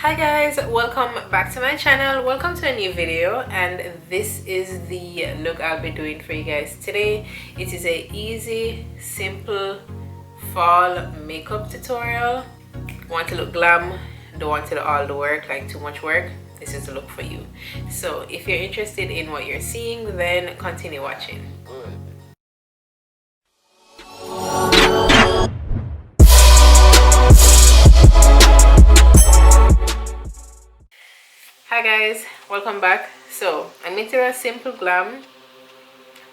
Hi guys, welcome back to my channel. Welcome to a new video, and this is the look I'll be doing for you guys today. It is a easy, simple fall makeup tutorial. Want to look glam, don't want to do all the work, like too much work, this is the look for you. So if you're interested in what you're seeing, then continue watching. Hi guys, welcome back. So I'm going to do a simple glam,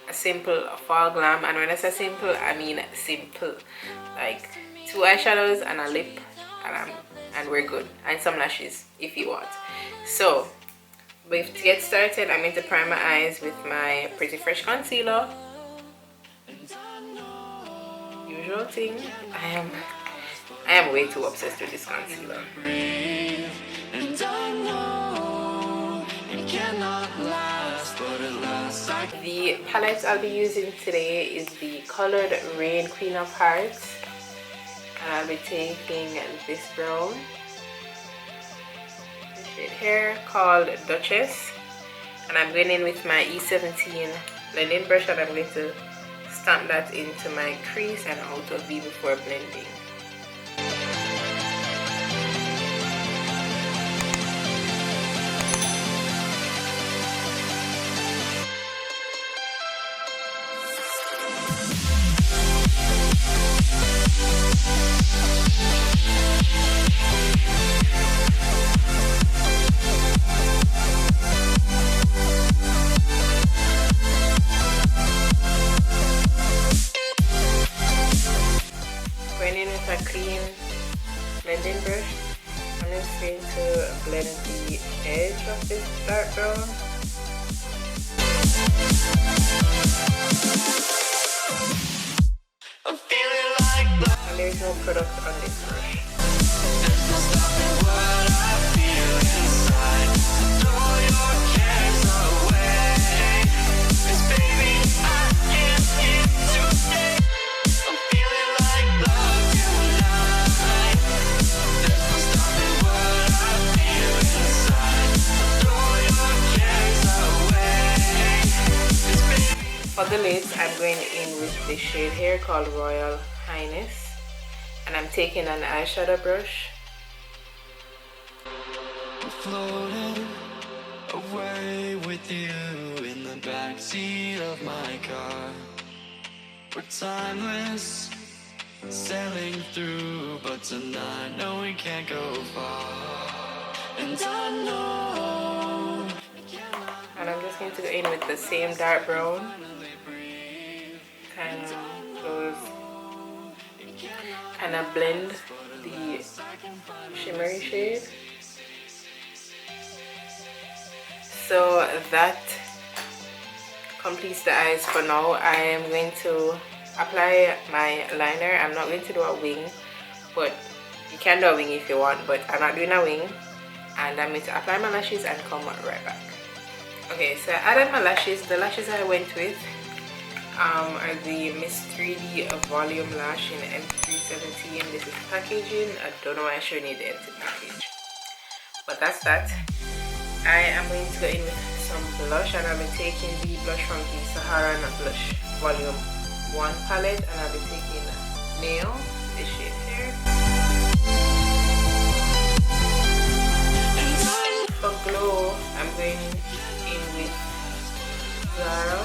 a simple fall glam, and when I say simple, I mean simple, like 2 eyeshadows and a lip, and we're good, and some lashes if you want. So to get started, I'm going to prime my eyes with my Pretty Fresh concealer. Usual thing. I am way too obsessed with this concealer. The palette I'll be using today is the Colored Rain Queen of Hearts, and I'll be taking this brown, this shade here called Duchess, and I'm going in with my E17 blending brush, and I'm going to stamp that into my crease and outer V before blending. Blending brush, I'm just going to blend the edge of this dark brown. And there is no product on this brush. For the lids, I'm going in with this shade here called Royal Highness, and I'm taking an eyeshadow brush. Floating away with you in the backseat of my car. We're timeless, sailing through, but tonight, no, we can't go far. And I know. And I'm just going to go in with the same dark brown, kind of blend the shimmery shade. So that completes the eyes for now. I am going to apply my liner. I'm not going to do a wing, but you can do a wing if you want, but I'm not doing a wing. And I'm going to apply my lashes and come right back. Okay, so I added my lashes. The lashes I went with are the Miss 3D Volume Lash in M317. This is packaging. I don't know why I showing you the empty package, but that's that. I am going to go in with some blush, and I'll be taking the blush from the Sahara Blush Volume 1 palette, and I'll be taking Nail, this shade here. For glow, I'm going in with Zara.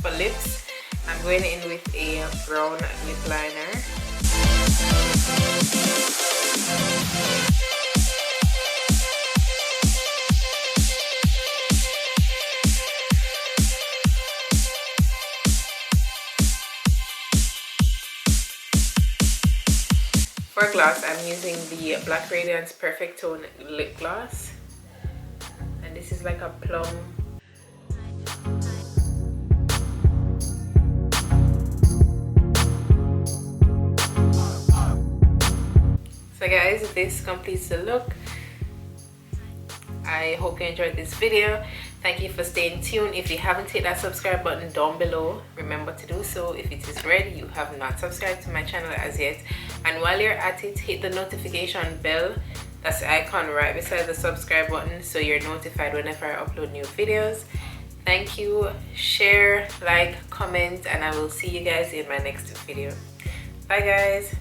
For lips, I'm going in with a brown lip liner. For gloss, I'm using the Black Radiance Perfect Tone Lip Gloss. And this is like a plum. So guys, this completes the look. I hope you enjoyed this video. Thank you for staying tuned. If you haven't hit that subscribe button down below, remember to do so. If it is red, you have not subscribed to my channel as yet. And while you're at it, hit the notification bell. That's the icon right beside the subscribe button, so you're notified whenever I upload new videos. Thank you. Share, like, comment, and I will see you guys in my next video. Bye guys.